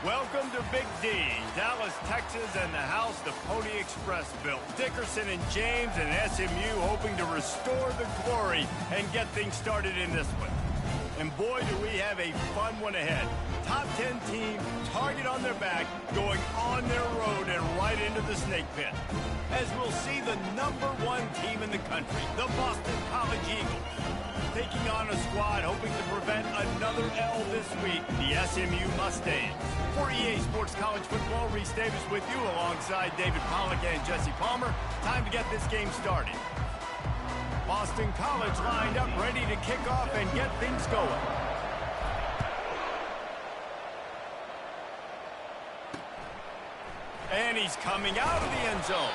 Welcome to Big D, Dallas, Texas, and the house the Pony Express built. Dickerson and James and SMU hoping to restore the glory and get things started in this one. And boy, do we have a fun one ahead. Top 10 team, target on their back, going on their road and right into the snake pit. As we'll see the #1 team in the country, the Boston College Eagles, taking on a squad hoping to prevent another L this week, the SMU Mustangs. For EA Sports College Football, Reese Davis with you alongside David Pollack and Jesse Palmer. Time to get this game started. Boston College lined up, ready to kick off and get things going. And he's coming out of the end zone.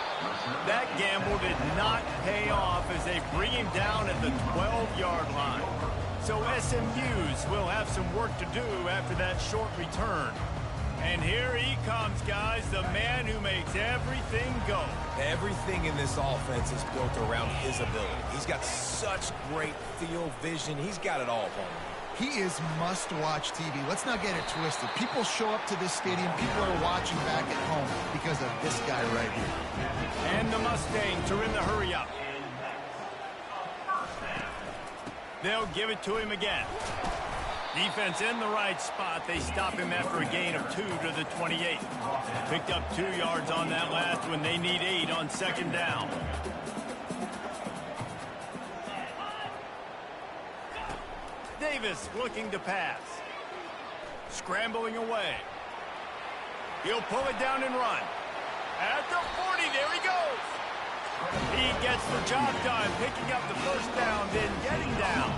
That gamble did not pay off as they bring him down at the 12-yard line. So SMU's will have some work to do after that short return. And here he comes, guys, the man who makes everything go. Everything in this offense is built around his ability. He's got such great field vision. He's got it all, Paul. He is must-watch TV. Let's not get it twisted. People show up to this stadium. People are watching back at home because of this guy right here. And the Mustangs are in the hurry-up. They'll give it to him again. Defense in the right spot. They stop him after a gain of 2 to the 28. Picked up 2 yards on that last one. They need 8 on second down. Davis looking to pass. Scrambling away. He'll pull it down and run. At the 40, there he goes. He gets the job done, picking up the first down, then getting down.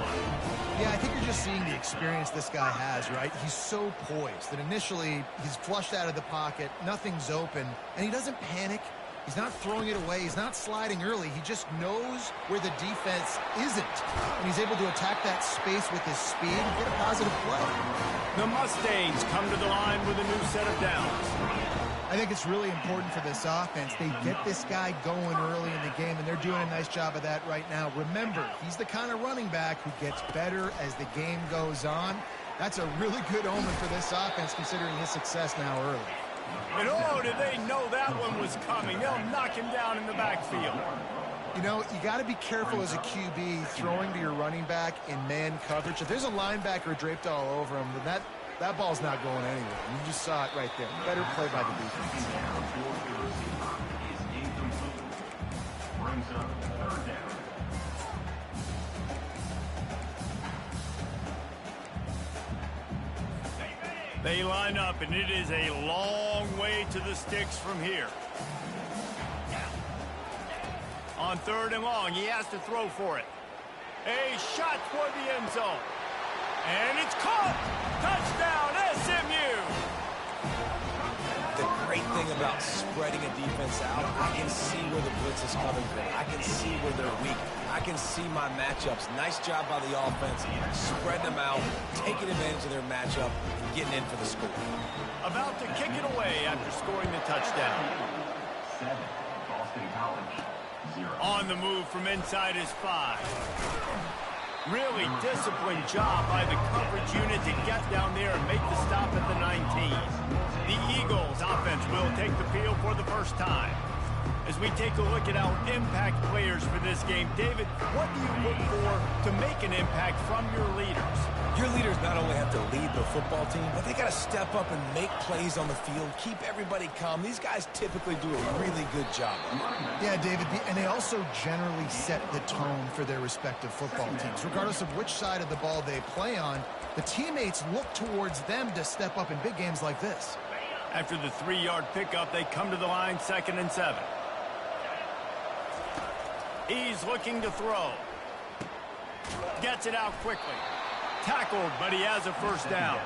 Yeah, I think you're just seeing the experience this guy has, right? He's so poised that initially he's flushed out of the pocket, nothing's open, and he doesn't panic. He's not throwing it away. He's not sliding early. He just knows where the defense isn't. And he's able to attack that space with his speed and get a positive play. The Mustangs come to the line with a new set of downs. I think it's really important for this offense. They get this guy going early in the game, and they're doing a nice job of that right now. Remember, he's the kind of running back who gets better as the game goes on. That's a really good omen for this offense, considering his success now early. And oh, did they know that one was coming. They'll knock him down in the backfield. You know, you got to be careful as a QB throwing to your running back in man coverage. If there's a linebacker draped all over him, then that ball's not going anywhere. You just saw it right there. Better play by the defense. They line up, and it is a long way to the sticks from here. On 3rd and long, he has to throw for it. A shot toward the end zone. And it's caught! Touchdown, SMU! The great thing about spreading a defense out, I can see where the blitz is coming from. I can see where they're weak. I can see my matchups. Nice job by the offense, spreading them out, taking advantage of their matchup, and getting in for the score. About to kick it away after scoring the touchdown. 7, Boston College, 0. On the move from inside his 5. Really disciplined job by the coverage unit to get down there and make the stop at the 19. The Eagles offense will take the field for the first time. As we take a look at our impact players for this game, David, what do you look for to make an impact from your leaders? Your leaders not only have to lead the football team, but they got to step up and make plays on the field, keep everybody calm. These guys typically do a really good job. Yeah, David, and they also generally set the tone for their respective football teams. Regardless of which side of the ball they play on, the teammates look towards them to step up in big games like this. After the 3-yard pickup, they come to the line 2nd and 7. He's looking to throw. Gets it out quickly. Tackled, but he has a first down.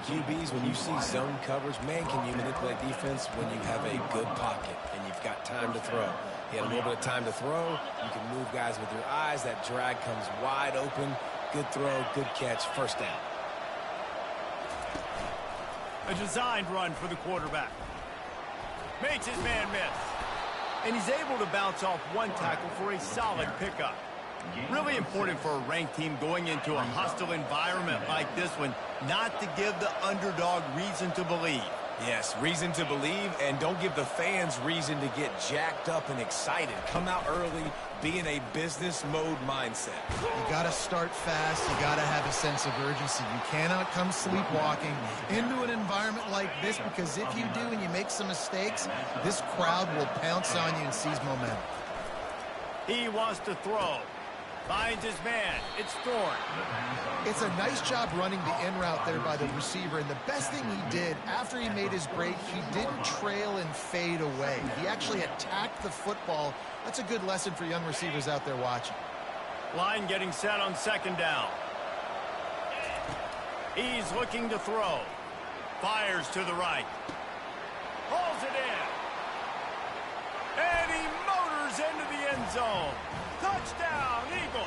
QBs, when you see zone coverage, man, can you manipulate defense when you have a good pocket and you've got time to throw. You had a little bit of time to throw. You can move guys with your eyes. That drag comes wide open. Good throw, good catch, first down. A designed run for the quarterback. Makes his man miss. And he's able to bounce off one tackle for a solid pickup. Really important for a ranked team going into a hostile environment like this one, not to give the underdog reason to believe. Yes, reason to believe, and don't give the fans reason to get jacked up and excited. Come out early, be in a business mode mindset. You got to start fast. You got to have a sense of urgency. You cannot come sleepwalking into an environment like this, because if you do and you make some mistakes, this crowd will pounce on you and seize momentum. He wants to throw. Finds his man. It's Thorne. It's a nice job running the in route there by the receiver, and the best thing he did after he made his break, he didn't trail and fade away. He actually attacked the football. That's a good lesson for young receivers out there watching. Line getting set on second down. He's looking to throw. Fires to the right. Pulls it in. And he motors into the end zone. Touchdown, Eagles!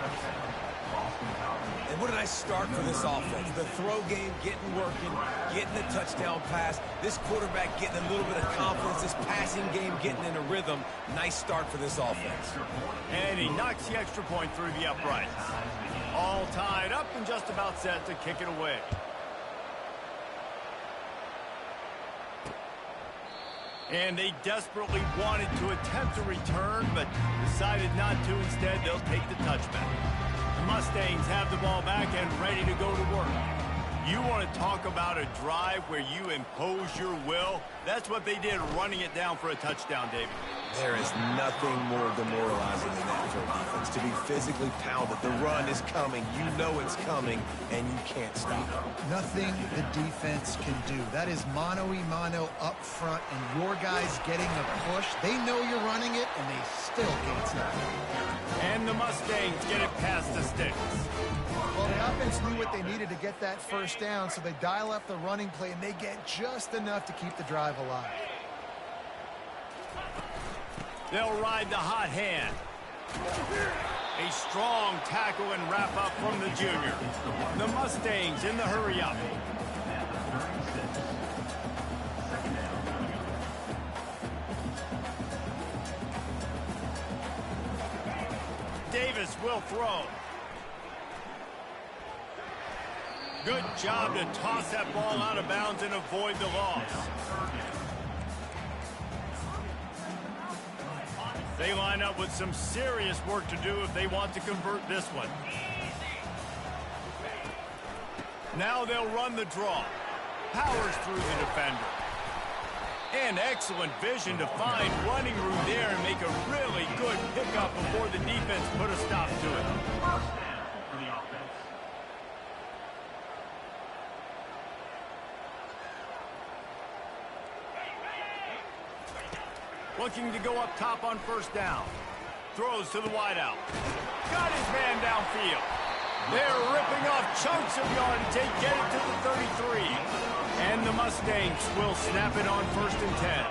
And what a nice start for this offense. The throw game getting working, getting the touchdown pass. This quarterback getting a little bit of confidence. This passing game getting in a rhythm. Nice start for this offense. And he knocks the extra point through the uprights. All tied up and just about set to kick it away. And they desperately wanted to attempt a return, but decided not to. Instead, they'll take the touchback. The Mustangs have the ball back and ready to go to work. You want to talk about a drive where you impose your will? That's what they did, running it down for a touchdown, David. There is nothing more demoralizing than that for a defense. To be physically pounded. The run is coming. You know it's coming, and you can't stop it. Nothing the defense can do. That is mano-a-mano up front, and your guys getting the push. They know you're running it, and they still can't stop it. And the Mustangs get it past the sticks. Well, the offense knew what they needed to get that first down, so they dial up the running play, and they get just enough to keep the drive alive. They'll ride the hot hand. A strong tackle and wrap up from the junior. The Mustangs in the hurry up. Davis will throw. Good job to toss that ball out of bounds and avoid the loss. They line up with some serious work to do if they want to convert this one. Now they'll run the draw. Powers through the defender. And excellent vision to find running room there and make a really good pickup before the defense put a stop to it. Looking to go up top on first down. Throws to the wideout. Got his man downfield. They're ripping off chunks of yardage. They get it to the 33. And the Mustangs will snap it on 1st and 10.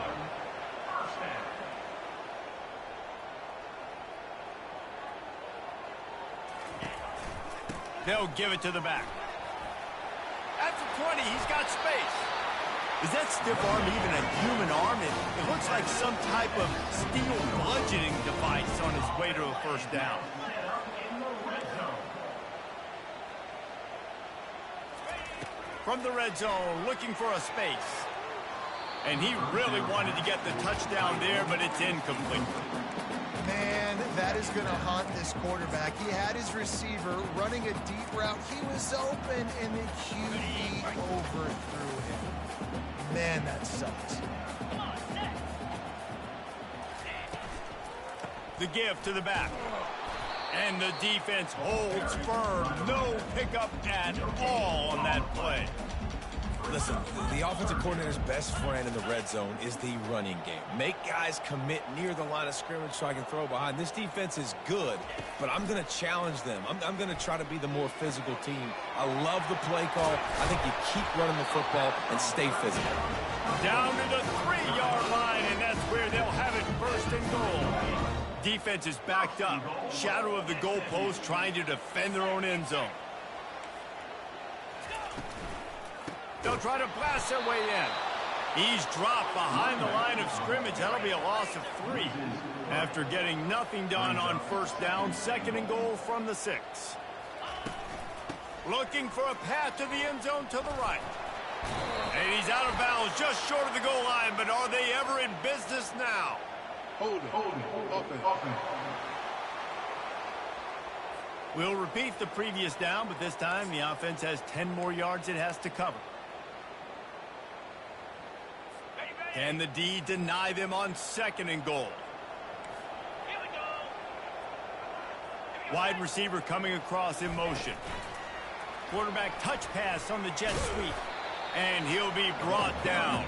They'll give it to the back. At the 20, he's got space. Is that stiff arm even a human arm? It looks like some type of steel bludgeoning device on his way to a first down. From the red zone, looking for a space. And he really wanted to get the touchdown there, but it's incomplete. Man, that is going to haunt this quarterback. He had his receiver running a deep route. He was open, and the QB overthrew him. Man, that sucks. The give to the back. And the defense holds firm. No pickup at all on that play. Listen, the offensive coordinator's best friend in the red zone is the running game. Make guys commit near the line of scrimmage so I can throw behind. This defense is good, but I'm going to challenge them. I'm going to try to be the more physical team. I love the play call. I think you keep running the football and stay physical. Down to the 3-yard line, and that's where they'll have it 1st and goal. Defense is backed up. Shadow of the goalpost trying to defend their own end zone. They'll try to blast their way in. He's dropped behind the line of scrimmage. That'll be a loss of 3. After getting nothing done on first down, 2nd and goal from the 6. Looking for a path to the end zone to the right. And he's out of bounds just short of the goal line, but are they ever in business now? Hold it. Open. We'll repeat the previous down, but this time the offense has 10 more yards it has to cover. Can the D deny them on 2nd and goal? Wide receiver coming across in motion. Quarterback touch pass on the jet sweep. And he'll be brought down.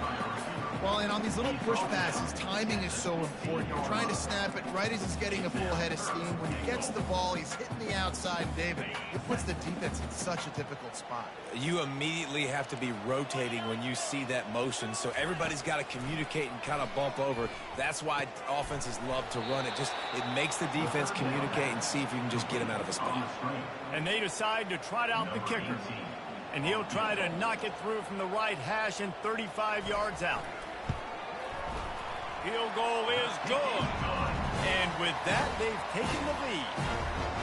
Well, and on these little push passes, timing is so important. You're trying to snap it right as he's getting a full head of steam. When he gets the ball, he's hitting the outside, David. It puts the defense in such a difficult spot. You immediately have to be rotating when you see that motion, so everybody's got to communicate and kind of bump over. That's why offenses love to run it. It makes the defense communicate and see if you can just get him out of a spot. And they decide to trot out the kicker. And he'll try to knock it through from the right hash and 35 yards out. Field goal is good. And with that, they've taken the lead.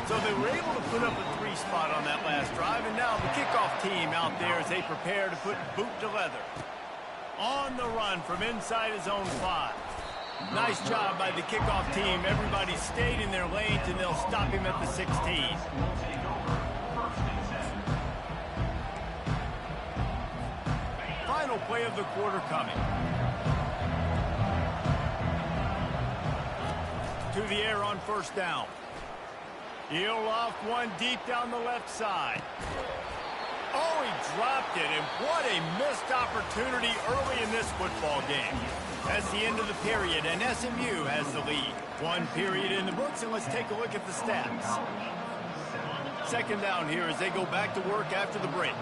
So they were able to put up a 3 spot on that last drive, and now the kickoff team out there as they prepare to put boot to leather. On the run from inside his own 5. Nice job by the kickoff team. Everybody stayed in their lanes, and they'll stop him at the 16. Final play of the quarter coming. To the air on first down. He'll loft one deep down the left side. Oh, he dropped it, and what a missed opportunity early in this football game. That's the end of the period, and SMU has the lead. 1 period in the books, and let's take a look at the stats. 2nd down here as they go back to work after the break.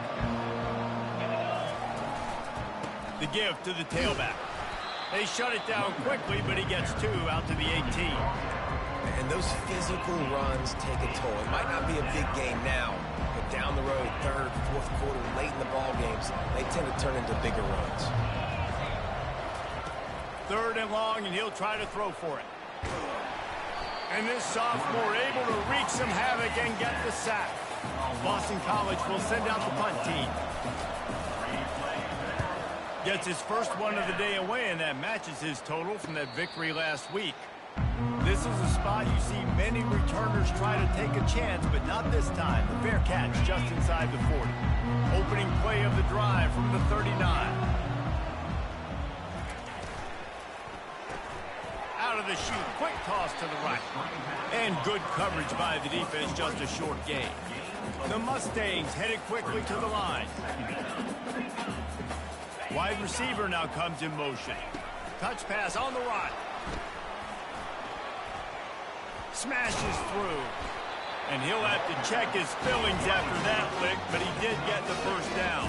The give to the tailback. They shut it down quickly, but he gets 2 out to the 18. And those physical runs take a toll. It might not be a big game now, but down the road, 3rd, 4th quarter, late in the ball games, they tend to turn into bigger runs. 3rd and long, and he'll try to throw for it. And this sophomore able to wreak some havoc and get the sack. Boston College will send out the punt team. Gets his first one of the day away, and that matches his total from that victory last week. This is a spot you see many returners try to take a chance, but not this time. The fair catch just inside the 40. Opening play of the drive from the 39. Out of the chute, quick toss to the right. And good coverage by the defense, just a short gain. The Mustangs headed quickly to the line. Wide receiver now comes in motion. Touch pass on the right. Smashes through. And he'll have to check his fillings after that lick, but he did get the first down.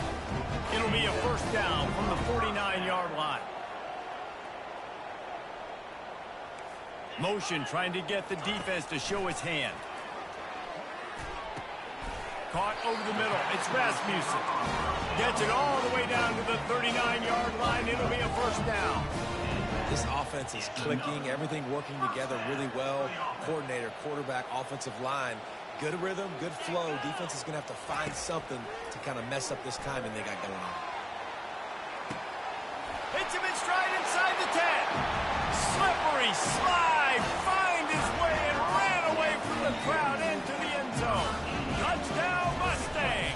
It'll be a first down from the 49-yard line. Motion trying to get the defense to show its hand. Caught over the middle. It's Rasmussen. Gets it all the way down to the 39-yard line. It'll be a first down. This offense is clicking. Everything working together really well. Coordinator, quarterback, offensive line. Good rhythm, good flow. Defense is going to have to find something to kind of mess up this timing they got going on. Hits him in stride inside the 10. Slippery slide. Find his way and ran away from the crowd into the end zone. Touchdown, Mustang.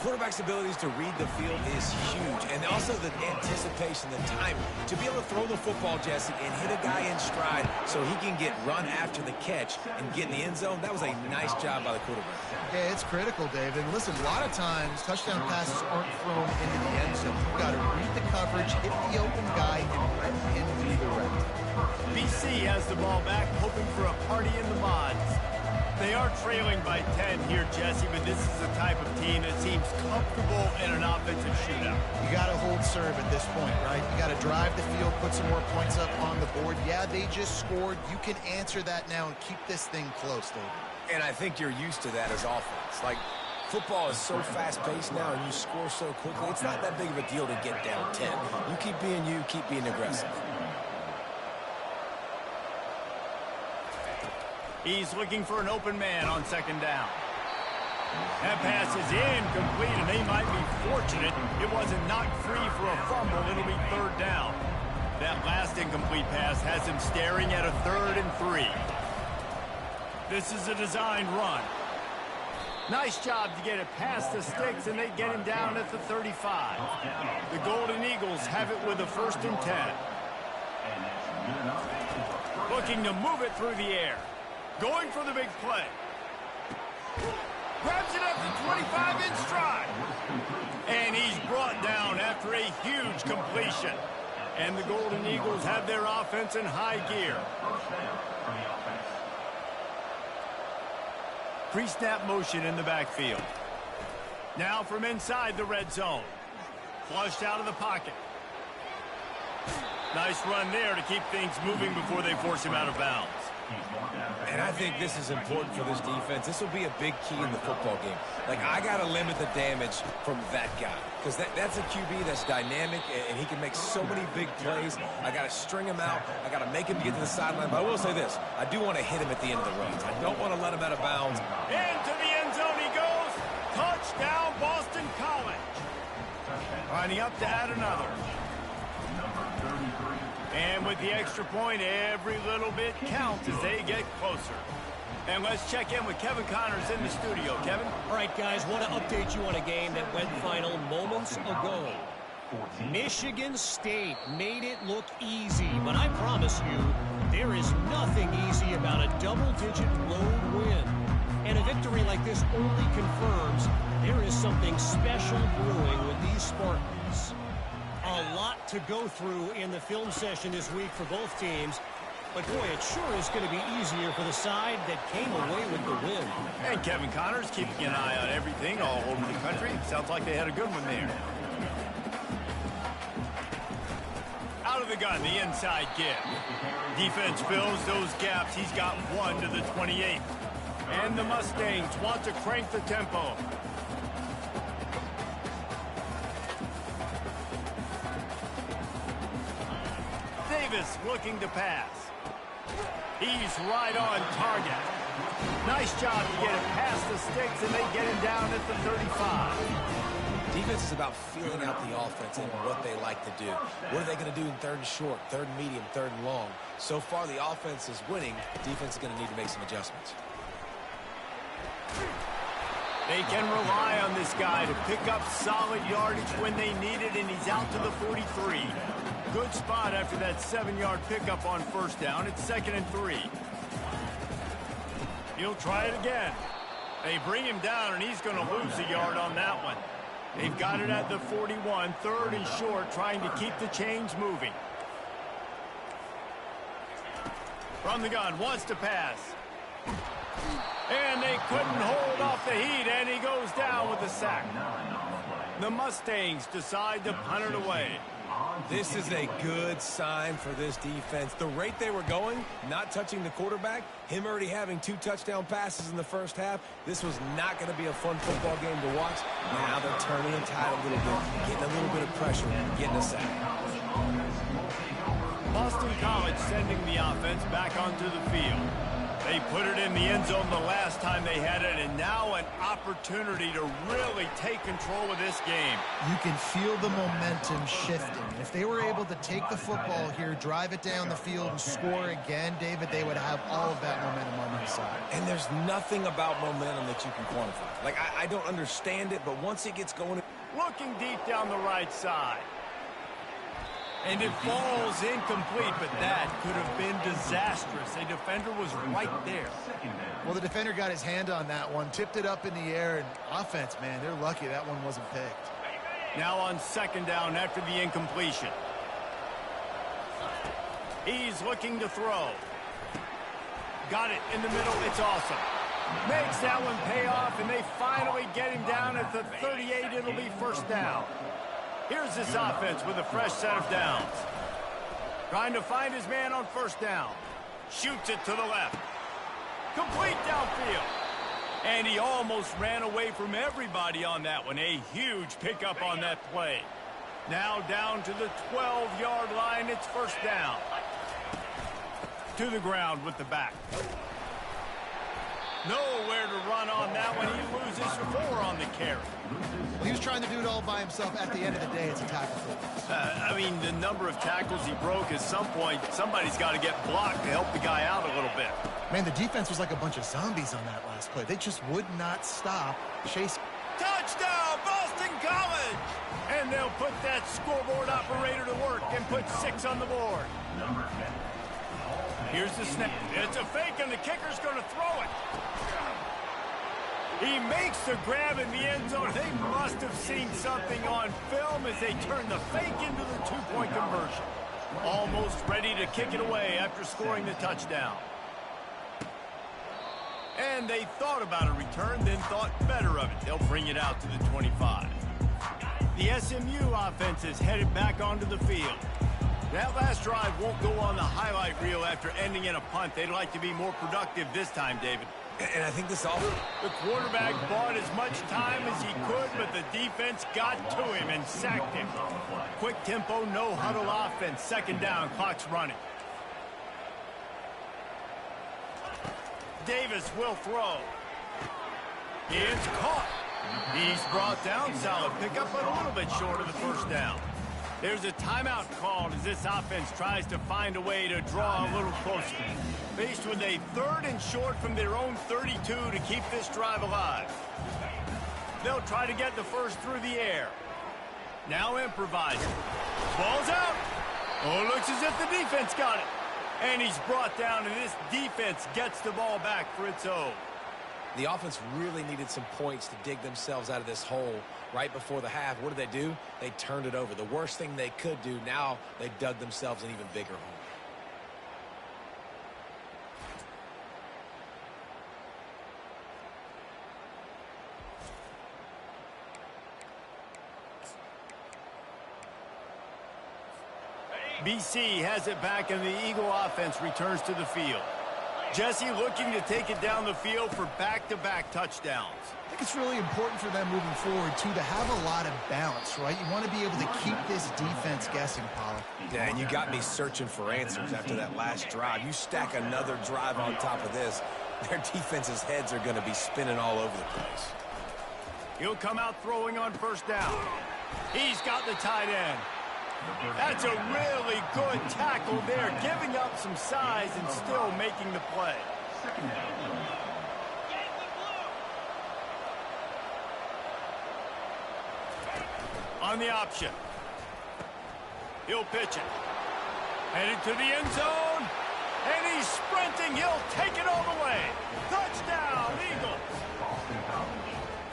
Quarterback's abilities to read the field is huge, and also the anticipation, the timing. To be able to throw the football, Jesse, and hit a guy in stride so he can get run after the catch and get in the end zone, that was a nice job by the quarterback. Yeah, it's critical, David. Listen, a lot of times touchdown passes aren't thrown into the end zone. You've got to read the coverage, hit the open guy, and let him do the rest. BC has the ball back, hoping for a party in the mods. They are trailing by 10 here, Jesse, but this is the type of team that seems comfortable in an offensive shootout. You got to hold serve at this point, right? You got to drive the field, put some more points up on the board. Yeah, they just scored. You can answer that now and keep this thing close, David. And I think you're used to that as offense. Like, Football is so fast-paced now, and you score so quickly, it's not that big of a deal to get down 10. You keep being you, keep being aggressive. He's looking for an open man on second down. That pass is incomplete, and they might be fortunate it wasn't knocked free for a fumble. It'll be third down. That last incomplete pass has him staring at a 3rd and 3. This is a designed run. Nice job to get it past the sticks, and they get him down at the 35. The Golden Eagles have it with a 1st and 10. Looking to move it through the air. Going for the big play. Grabs it up to 25 in stride. And he's brought down after a huge completion. And the Golden Eagles have their offense in high gear. Pre-snap motion in the backfield. Now from inside the red zone. Flushed out of the pocket. Nice run there to keep things moving before they force him out of bounds. And I think this is important for this defense. This will be a big key in the football game. Like, I got to limit the damage from that guy. Because that's a QB that's dynamic, and he can make so many big plays. I got to string him out. I got to make him get to the sideline. But I will say this. I do want to hit him at the end of the runs. I don't want to let him out of bounds. Into the end zone he goes. Touchdown, Boston College. Lining up to add another. And with the extra point, every little bit counts as they get closer. And let's check in with Kevin Connors in the studio. Kevin? All right, guys, want to update you on a game that went final moments ago. Michigan State made it look easy, but I promise you, there is nothing easy about a double-digit road win. And a victory like this only confirms there is something special brewing with these Spartans. A lot to go through in the film session this week for both teams. But, boy, it sure is going to be easier for the side that came away with the win. And Kevin Connors keeping an eye on everything all over the country. Sounds like they had a good one there. Out of the gun, the inside give. Defense fills those gaps. He's got 1 to the 28. And the Mustangs want to crank the tempo. Davis looking to pass. He's right on target. Nice job to get it past the sticks, and they get him down at the 35. Defense is about feeling out the offense and what they like to do. What are they going to do in 3rd and short, 3rd and medium, 3rd and long? So far, the offense is winning. Defense is going to need to make some adjustments. They can rely on this guy to pick up solid yardage when they need it, and he's out to the 43. Good spot after that 7-yard pickup on 1st down. It's 2nd and 3. He'll try it again. They bring him down, and he's going to lose a yard on that one. They've got it at the 41, 3rd and short, trying to keep the chains moving. From the gun, wants to pass. And they couldn't hold off the heat, and he goes down with the sack. The Mustangs decide to punt it away. This is a good sign for this defense. The rate they were going, not touching the quarterback, him already having 2 touchdown passes in the first half, this was not going to be a fun football game to watch. Now they're turning the tide a little bit, getting a little bit of pressure, getting a sack. Boston College sending the offense back onto the field. They put it in the end zone the last time they had it, and now an opportunity to really take control of this game. You can feel the momentum shifting. And if they were able to take the football here, drive it down the field, and score again, David, they would have all of that momentum on their side. And there's nothing about momentum that you can quantify. Like, I don't understand it, but once it gets going... Looking deep down the right side. And it falls incomplete, but that could have been disastrous. A defender was right there. Well, the defender got his hand on that one, tipped it up in the air, and offense, man, they're lucky that one wasn't picked. Now on 2nd down after the incompletion. He's looking to throw. Got it in the middle. It's awesome. Makes that one pay off, and they finally get him down at the 38. It'll be 1st down. Here's this offense with a fresh set of downs. Trying to find his man on 1st down. Shoots it to the left. Complete downfield. And he almost ran away from everybody on that one. A huge pickup on that play. Now down to the 12-yard line. It's first down. To the ground with the back. Nowhere to run on that one. He loses 4 on the carry. He was trying to do it all by himself. At the end of the day, it's a tackle for I mean, the number of tackles he broke, at some point, somebody's got to get blocked to help the guy out a little bit. Man, the defense was like a bunch of zombies on that last play. They just would not stop Chase. Touchdown, Boston College! And they'll put that scoreboard operator to work and put 6 on the board. Here's the snap. It's a fake, and the kicker's going to throw it. He makes the grab in the end zone. They must have seen something on film as they turn the fake into the 2-point conversion. Almost ready to kick it away after scoring the touchdown. And they thought about a return, then thought better of it. They'll bring it out to the 25. The SMU offense is headed back onto the field. That last drive won't go on the highlight reel after ending in a punt. They'd like to be more productive this time, David. And I think this all... The quarterback bought as much time as he could, but the defense got to him and sacked him. Quick tempo, no huddle offense. Second down, clock's running. Davis will throw. It's caught. He's brought down. Solid pickup, but a little bit short of the first down. There's a timeout called as this offense tries to find a way to draw a little closer. Faced with a 3rd and short from their own 32 to keep this drive alive. They'll try to get the first through the air. Now improvising. Ball's out. Oh, looks as if the defense got it. And he's brought down, and this defense gets the ball back for its own. The offense really needed some points to dig themselves out of this hole right before the half. What did they do? They turned it over. The worst thing they could do, now they dug themselves an even bigger hole. BC has it back, and the Eagle offense returns to the field. Jesse looking to take it down the field for back-to-back touchdowns. I think it's really important for them moving forward, too, to have a lot of balance, right? You want to be able to keep this defense guessing, Paul. Yeah, and you got me searching for answers after that last drive. You stack another drive on top of this, their defense's heads are going to be spinning all over the place. He'll come out throwing on first down. He's got the tight end. That's a really good tackle there, giving up some size and still making the play. On the option. He'll pitch it. Headed to the end zone. And he's sprinting. He'll take it all the way. Touchdown, Eagles.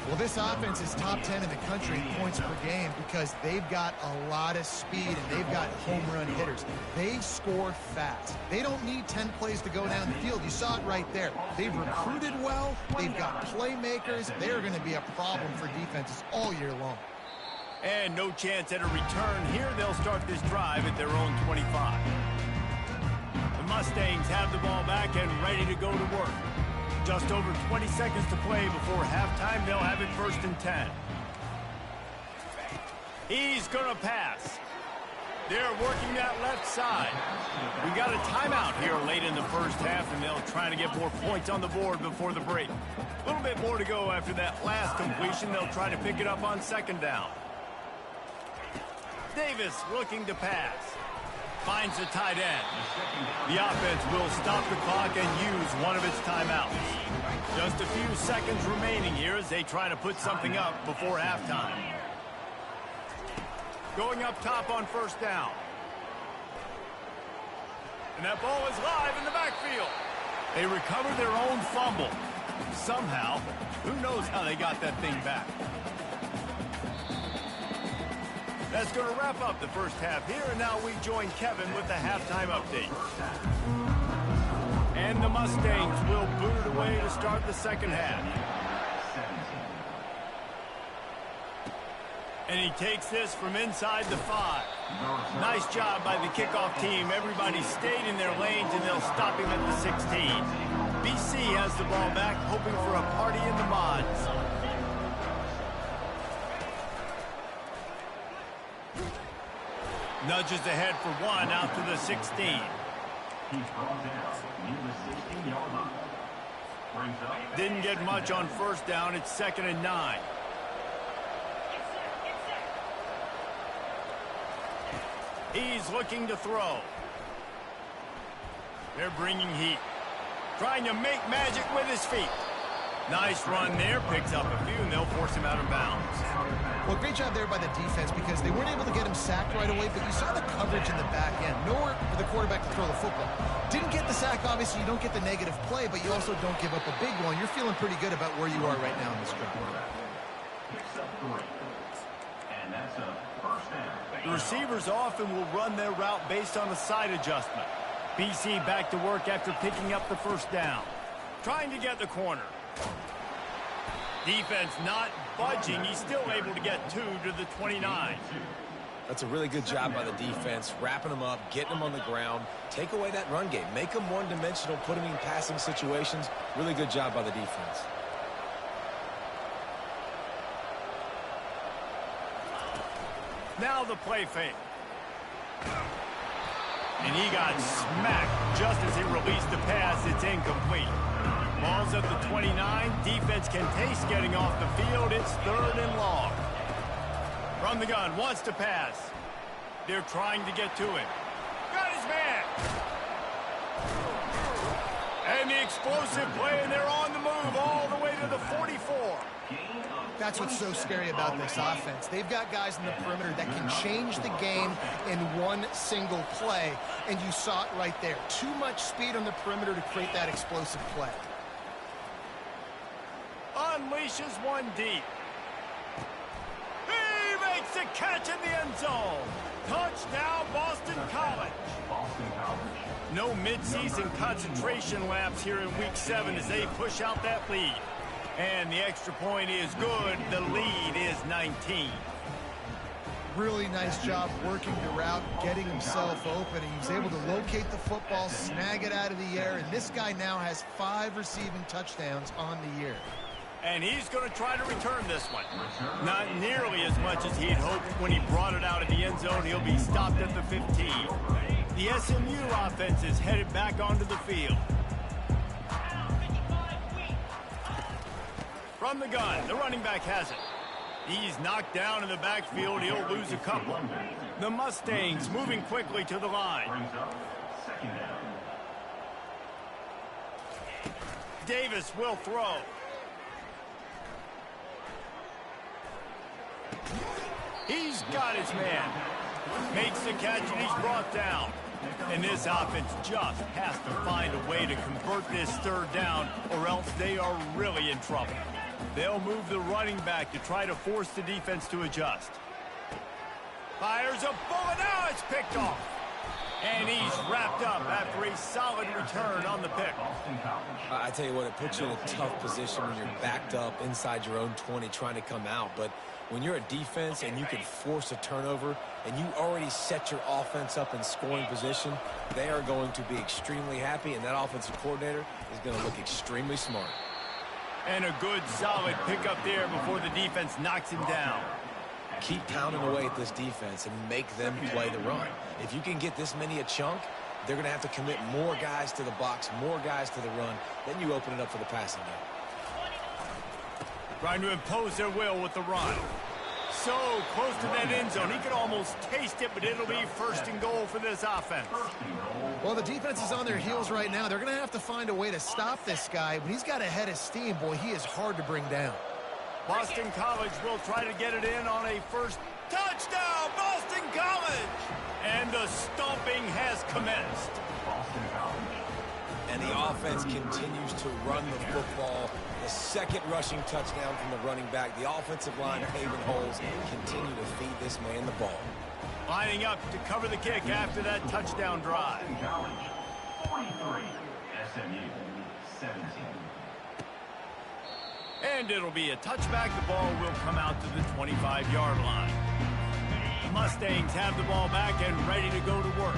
Well, this offense is top 10 in the country in points per game because they've got a lot of speed and they've got home run hitters. They score fast. They don't need 10 plays to go down the field. You saw it right there. They've recruited well. They've got playmakers. They're going to be a problem for defenses all year long. And no chance at a return here. They'll start this drive at their own 25. The Mustangs have the ball back and ready to go to work. Just over 20 seconds to play before halftime. They'll have it 1st and 10. He's going to pass. They're working that left side. We got a timeout here late in the first half, and they'll try to get more points on the board before the break. A little bit more to go after that last completion. They'll try to pick it up on 2nd down. Davis looking to pass. Finds the tight end. The offense will stop the clock and use one of its timeouts. Just a few seconds remaining here as they try to put something up before halftime. Going up top on 1st down. And that ball is live in the backfield. They recover their own fumble. Somehow, who knows how they got that thing back. That's going to wrap up the first half here, and now we join Kevin with the halftime update. And the Mustangs will boot it away to start the second half. And he takes this from inside the 5. Nice job by the kickoff team. Everybody stayed in their lanes, and they'll stop him at the 16. BC has the ball back, hoping for a party in the mods. Nudges ahead for one out to the 16. He's brought down near the 16-yard line. Brings up. Didn't get much on first down. It's 2nd and 9. He's looking to throw. They're bringing heat. Trying to make magic with his feet. Nice run there. Picks up a few, and they'll force him out of bounds. Well, great job there by the defense because they weren't able to get him sacked right away, but you saw the coverage in the back end. Nowhere for the quarterback to throw the football. Didn't get the sack, obviously. You don't get the negative play, but you also don't give up a big one. You're feeling pretty good about where you are right now in this drive. Picks up 3. And that's a first down. The receivers often will run their route based on a side adjustment. BC back to work after picking up the first down. Trying to get the corner. Defense not budging. He's still able to get 2 to the 29. That's a really good job by the defense, wrapping them up, getting them on the ground. Take away that run game. Make them one-dimensional, put them in passing situations. Really good job by the defense. Now the play fake. And he got smacked just as he released the pass. It's incomplete. Ball's at the 29. Defense can taste getting off the field. It's 3rd and long. From the gun, wants to pass. They're trying to get to him. Got his man. And the explosive play, and they're on the move all the way to the 44. That's what's so scary about this offense. They've got guys in the perimeter that can change the game in one single play, and you saw it right there. Too much speed on the perimeter to create that explosive play. Unleashes one deep. He makes a catch in the end zone. Touchdown, Boston College. Boston College. No midseason concentration laps here in Week 7 as they push out that lead. And the extra point is good. The lead is 19. Really nice job working the route, getting himself open. He was able to locate the football, snag it out of the air, and this guy now has 5 receiving touchdowns on the year. And he's going to try to return this one. Not nearly as much as he had hoped when he brought it out of the end zone. He'll be stopped at the 15. The SMU offense is headed back onto the field. From the gun, the running back has it. He's knocked down in the backfield. He'll lose a couple. The Mustangs moving quickly to the line. Brings up 2nd down. Davis will throw. He's got his man. Makes the catch and he's brought down. And this offense just has to find a way to convert this 3rd down or else they are really in trouble. They'll move the running back to try to force the defense to adjust. Fires a bullet. Now it's picked off. And he's wrapped up after a solid return on the pick. I tell you what, it puts you in a tough position when you're backed up inside your own 20 trying to come out. But when you're a defense and you can force a turnover and you already set your offense up in scoring position, they are going to be extremely happy, and that offensive coordinator is going to look extremely smart. And a good, solid pickup there before the defense knocks him down. Keep pounding away at this defense and make them play the run. If you can get this many a chunk, they're going to have to commit more guys to the box, more guys to the run. Then you open it up for the passing game. Trying to impose their will with the run. So close to that end zone. He could almost taste it, but it'll be 1st and goal for this offense. Well, the defense is on their heels right now. They're going to have to find a way to stop this guy. When he's got a head of steam, boy, he is hard to bring down. Boston College will try to get it in on a first touchdown, Boston College! And the stomping has commenced. Boston College. And the offense continues to run the football. The 2nd rushing touchdown from the running back. The offensive line paving holes and continue to feed this man the ball. Lining up to cover the kick after that touchdown drive. Boston College. 43. SMU 17. And it'll be a touchback. The ball will come out to the 25-yard line. The Mustangs have the ball back and ready to go to work.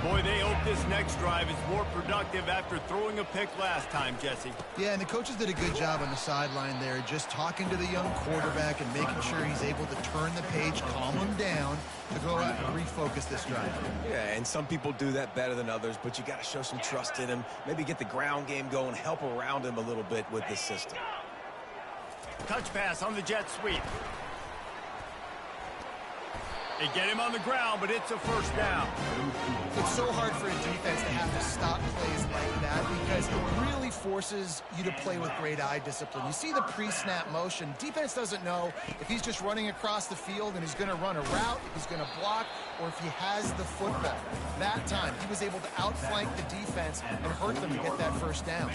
Boy, they hope this next drive is more productive after throwing a pick last time, Jesse. Yeah, and the coaches did a good job on the sideline there, just talking to the young quarterback and making sure he's able to turn the page, calm him down, to go out and refocus this drive. Yeah, and some people do that better than others, but you got to show some trust in him, maybe get the ground game going, help around him a little bit with this system. Touch pass on the jet sweep. They get him on the ground, but it's a first down. It's so hard for a defense to have to stop plays like that because it really forces you to play with great eye discipline. You see the pre-snap motion. Defense doesn't know if he's just running across the field and he's going to run a route, if he's going to block, or if he has the football. That time, he was able to outflank the defense and hurt them to get that first down.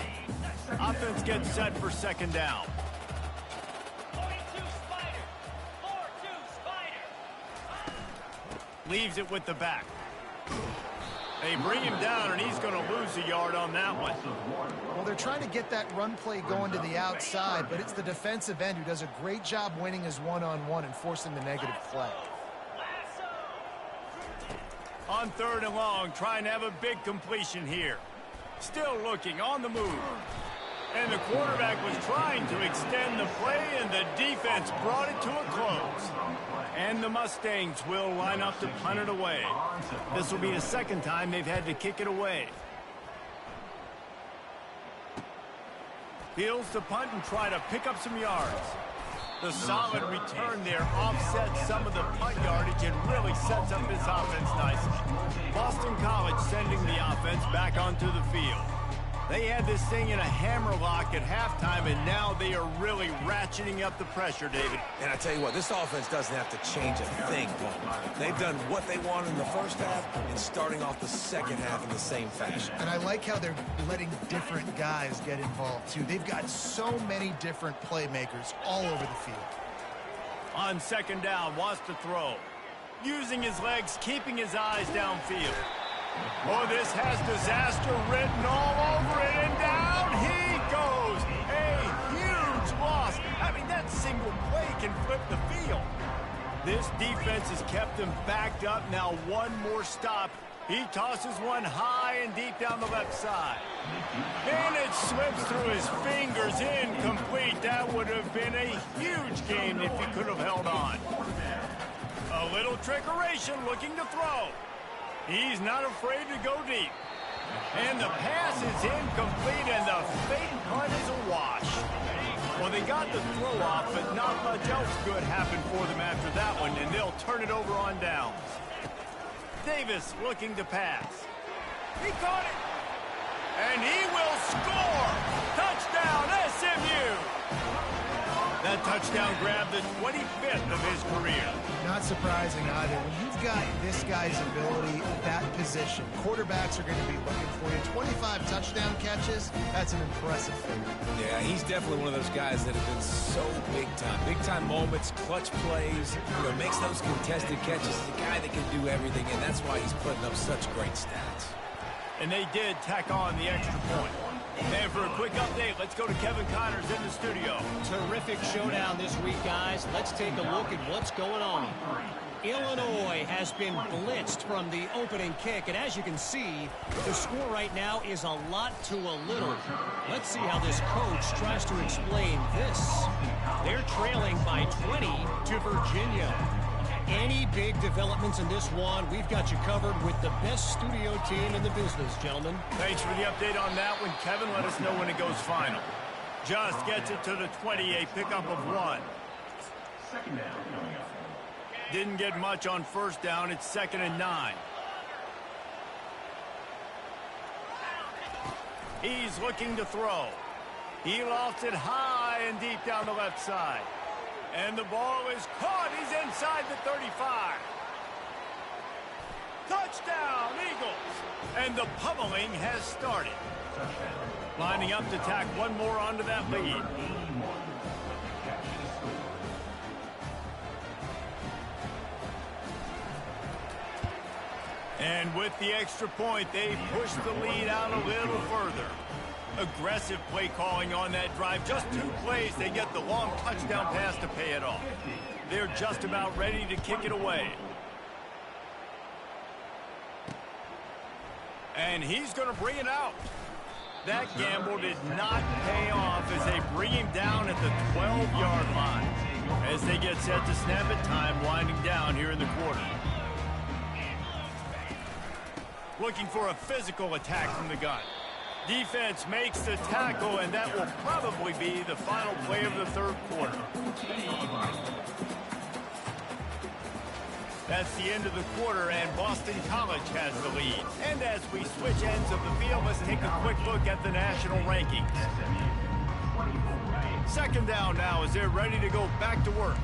Offense gets set for second down. Leaves it with the back. They bring him down, and he's going to lose a yard on that one. Well, they're trying to get that run play going to the outside, but it's the defensive end who does a great job winning his one-on-one and forcing the negative play. On third and long, trying to have a big completion here. Still looking on the move. And the quarterback was trying to extend the play, and the defense brought it to a close. And the Mustangs will line up to punt it away. This will be the second time they've had to kick it away. Fields to punt and try to pick up some yards. The solid return there offsets some of the punt yardage and really sets up this offense nicely. Boston College sending the offense back onto the field. They had this thing in a hammerlock at halftime, and now they are really ratcheting up the pressure, David. And I tell you what, this offense doesn't have to change a thing, Paul. They've done what they wanted in the first half and starting off the second half in the same fashion. And I like how they're letting different guys get involved, too. They've got so many different playmakers all over the field. On second down, wants to throw. Using his legs, keeping his eyes downfield. Oh, this has disaster written all over it, and down he goes. A huge loss. I mean, that single play can flip the field. This defense has kept him backed up. Now one more stop. He tosses one high and deep down the left side. And it slips through his fingers, incomplete. That would have been a huge game if he could have held on. A little trickeration looking to throw. He's not afraid to go deep. And the pass is incomplete, and the fake punt is a wash. Well, they got the throw off, but not much else good happened for them after that one, and they'll turn it over on downs. Davis looking to pass. He caught it. And he will score. Touchdown, SMU. That touchdown grabbed the 25th of his career. Not surprising either. When you've got this guy's ability at that position, quarterbacks are going to be looking for you. 25 touchdown catches, that's an impressive figure. Yeah, he's definitely one of those guys that have been so big time. Big time moments, clutch plays, makes those contested catches. He's a guy that can do everything, and that's why he's putting up such great stats. And they did tack on the extra point. And for a quick update, let's go to Kevin Connors in the studio. Terrific showdown this week, guys. Let's take a look at what's going on. Illinois has been blitzed from the opening kick, and as you can see, the score right now is a lot to a little. Let's see how this coach tries to explain this. They're trailing by 20 to Virginia. Any big developments in this one, we've got you covered with the best studio team in the business, gentlemen. Thanks for the update on that one, Kevin. Let us know when it goes final. Just gets it to the 20, a pickup of 1. Second down coming up. Didn't get much on first down. It's 2nd and 9. He's looking to throw. He lofts it high and deep down the left side. And the ball is caught. He's inside the 35. Touchdown, Eagles. And the pummeling has started. Lining up to tack one more onto that lead. And with the extra point, they push the lead out a little further. Aggressive play calling on that drive. Just 2 plays, they get the long touchdown pass to pay it off. They're just about ready to kick it away. And he's going to bring it out. That gamble did not pay off as they bring him down at the 12-yard line. As they get set to snap it, time winding down here in the quarter. Looking for a physical attack from the gun. Defense makes the tackle, and that will probably be the final play of the third quarter. That's the end of the quarter, and Boston College has the lead. And as we switch ends of the field, let's take a quick look at the national rankings. Second down now as they're ready to go back to work.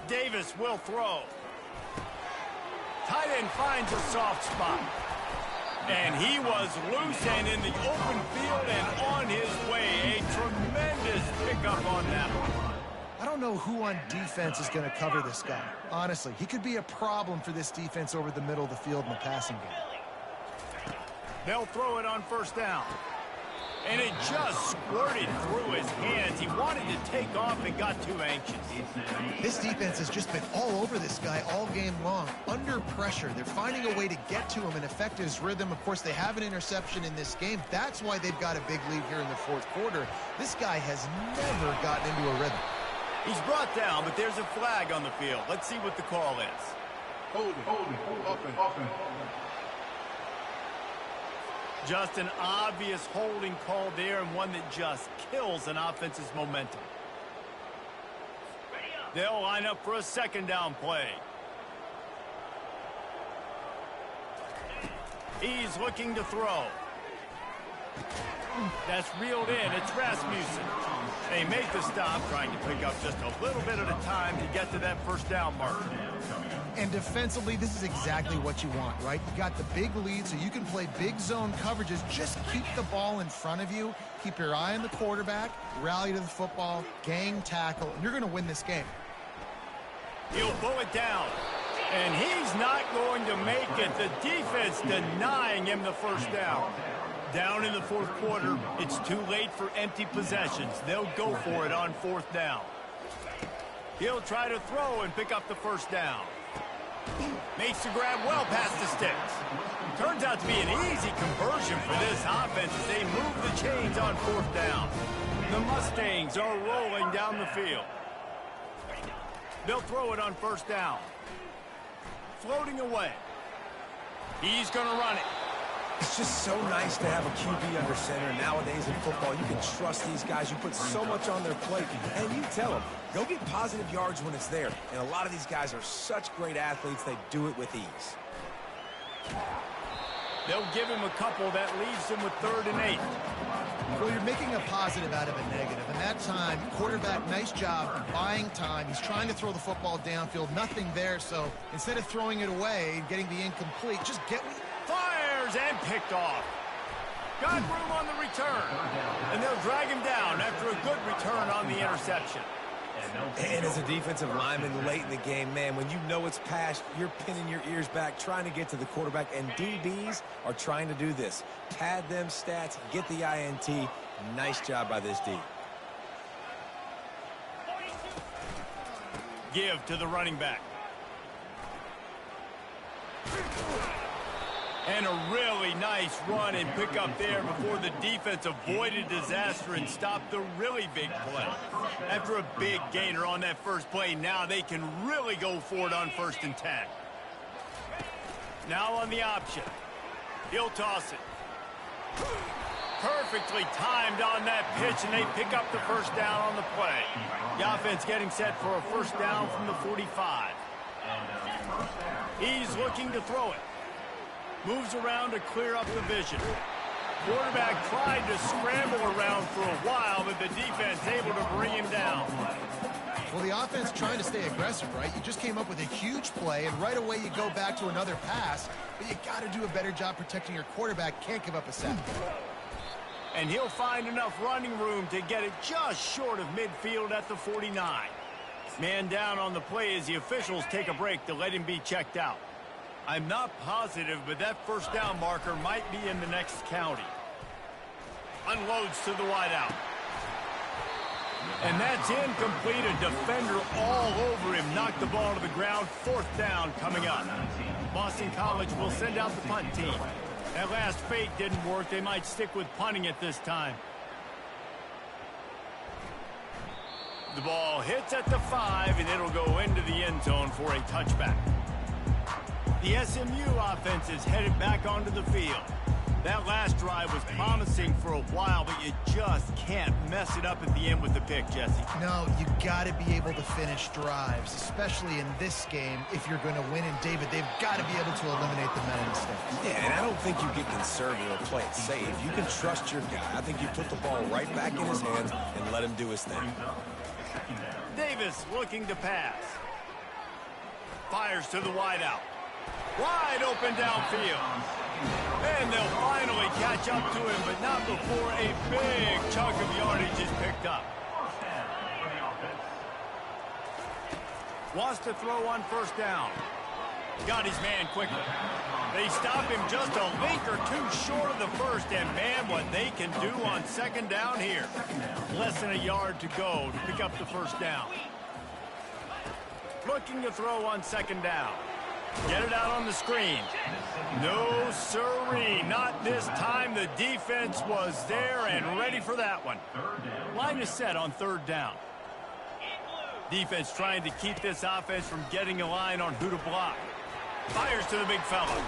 Davis will throw. Tight end finds a soft spot. And he was loose and in the open field and on his way. A tremendous pickup on that one. I don't know who on defense is going to cover this guy. Honestly, he could be a problem for this defense over the middle of the field in the passing game. They'll throw it on first down. And it just squirted through his hands. He wanted to take off and got too anxious. This defense has just been all over this guy all game long. Under pressure. They're finding a way to get to him and affect his rhythm. Of course, they have an interception in this game. That's why they've got a big lead here in the fourth quarter. This guy has never gotten into a rhythm. He's brought down, but there's a flag on the field. Let's see what the call is. Holding, offense. Just an obvious holding call there, and one that just kills an offense's momentum. They'll line up for a second down play. He's looking to throw. That's reeled in. It's Rasmussen. They make the stop, trying to pick up just a little bit at a time to get to that first down marker. And defensively, this is exactly what you want, right? You got the big lead, so you can play big zone coverages. Just keep the ball in front of you. Keep your eye on the quarterback. Rally to the football. Gang tackle. And you're going to win this game. He'll pull it down. And he's not going to make it. The defense denying him the first down. Down in the fourth quarter, it's too late for empty possessions. They'll go for it on fourth down. He'll try to throw and pick up the first down. Makes the grab well past the sticks. Turns out to be an easy conversion for this offense as they move the chains on fourth down. The Mustangs are rolling down the field. They'll throw it on first down. Floating away. He's going to run it. It's just so nice to have a QB under center. Nowadays in football, you can trust these guys. You put so much on their plate, and you tell them, go get positive yards when it's there. And a lot of these guys are such great athletes, they do it with ease. They'll give him a couple. That leaves him with 3rd and 8. Well, you're making a positive out of a negative. And that time, quarterback, nice job buying time. He's trying to throw the football downfield. Nothing there. So instead of throwing it away and getting the incomplete, just get... Fires and picked off. Got room on the return. And they'll drag him down after a good return on the interception. And as a defensive lineman late in the game, man, when you know it's passed, you're pinning your ears back, trying to get to the quarterback, and DBs are trying to do this. Pad them stats, get the INT. Nice job by this D. Give to the running back. And a really nice run and pick up there before the defense avoided disaster and stopped the really big play. After a big gainer on that first play, now they can really go for it on 1st and 10. Now on the option. He'll toss it. Perfectly timed on that pitch, and they pick up the first down on the play. The offense getting set for a first down from the 45. He's looking to throw it. Moves around to clear up the vision. Quarterback tried to scramble around for a while, but the defense able to bring him down. Well, the offense trying to stay aggressive, right? You just came up with a huge play, and right away you go back to another pass, but you got to do a better job protecting your quarterback. Can't give up a sack. And he'll find enough running room to get it just short of midfield at the 49. Man down on the play as the officials take a break to let him be checked out. I'm not positive, but that first down marker might be in the next county. Unloads to the wideout. And that's incomplete. A defender all over him. Knocked the ball to the ground. 4th down coming up. Boston College will send out the punt team. That last fake didn't work. They might stick with punting it this time. The ball hits at the 5, and it'll go into the end zone for a touchback. The SMU offense is headed back onto the field. That last drive was promising for a while, but you just can't mess it up at the end with the pick, Jesse. No, you got to be able to finish drives, especially in this game if you're going to win. And, David, they've got to be able to eliminate the mental mistakes. Yeah, and I don't think you get conservative or play it safe. You can trust your guy. I think you put the ball right back in his hands and let him do his thing. Davis looking to pass. Fires to the wideout. Wide open downfield. And they'll finally catch up to him, but not before a big chunk of yardage is picked up. Wants to throw on 1st down. Got his man quickly. They stop him just a link or 2 short of the 1st, and man, what they can do on 2nd down here. Less than a yard to go to pick up the 1st down. Looking to throw on 2nd down. Get it out on the screen. No sirree, not this time. The defense was there and ready for that one. Line is set on 3rd down. Defense trying to keep this offense from getting a line on who to block. Fires to the big fella.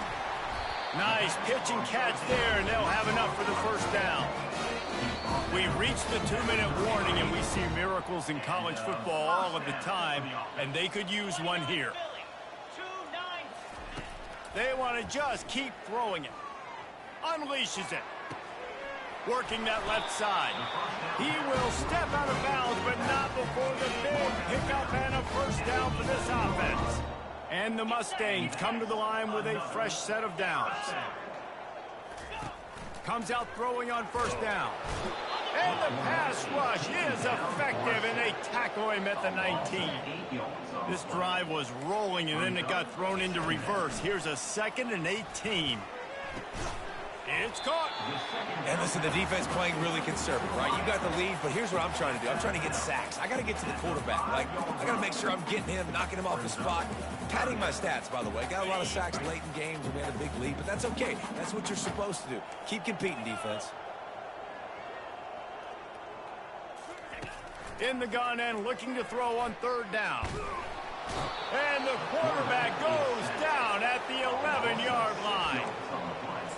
Nice pitch and catch there, and they'll have enough for the 1st down. We reached the 2-minute warning, and we see miracles in college football all of the time, and they could use one here. They want to just keep throwing it. Unleashes it. Working that left side. He will step out of bounds, but not before the big pickup and a 1st down for this offense. And the Mustangs come to the line with a fresh set of downs. Comes out throwing on 1st down. And the pass rush is effective, and they tackle him at the 19. This drive was rolling, and then it got thrown into reverse. Here's a 2nd and 18. It's caught. And listen, the defense playing really conservative, right? You got the lead, but here's what I'm trying to do. I'm trying to get sacks. I got to get to the quarterback. Like, I got to make sure I'm getting him, knocking him off the spot. Padding my stats, by the way. Got a lot of sacks late in games, and we had a big lead, but that's okay. That's what you're supposed to do. Keep competing, defense. In the gun and looking to throw on 3rd down. And the quarterback goes down at the 11-yard line.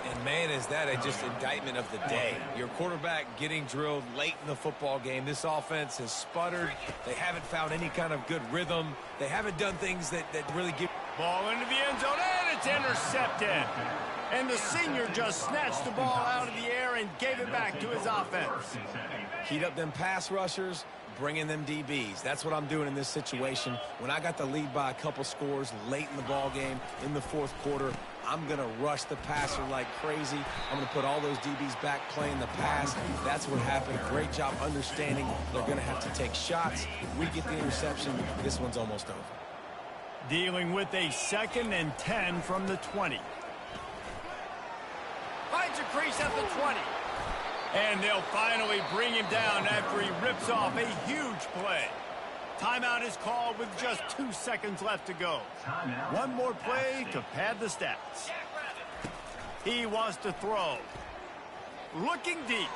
And, man, is that just indictment of the day. Your quarterback getting drilled late in the football game. This offense has sputtered. They haven't found any kind of good rhythm. They haven't done things that really give. Ball into the end zone, and it's intercepted. And the senior just snatched the ball out of the air and gave it back to his offense. Heat up them pass rushers, bring in them DBs. That's what I'm doing in this situation. When I got the lead by a couple scores late in the ball game, in the 4th quarter, I'm going to rush the passer like crazy. I'm going to put all those DBs back playing the pass. That's what happened. Great job understanding they're going to have to take shots. We get the interception. This one's almost over. Dealing with a 2nd and 10 from the 20. Finds a crease at the 20. And they'll finally bring him down after he rips off a huge play. Timeout is called with just 2 seconds left to go. One more play to pad the stats. He wants to throw. Looking deep.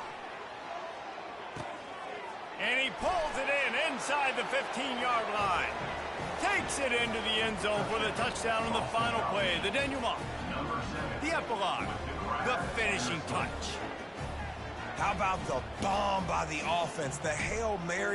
And he pulls it in inside the 15-yard line. Takes it into the end zone for the touchdown on the final play. The denouement. The epilogue. The finishing touch. How about the bomb by the offense? The Hail Mary.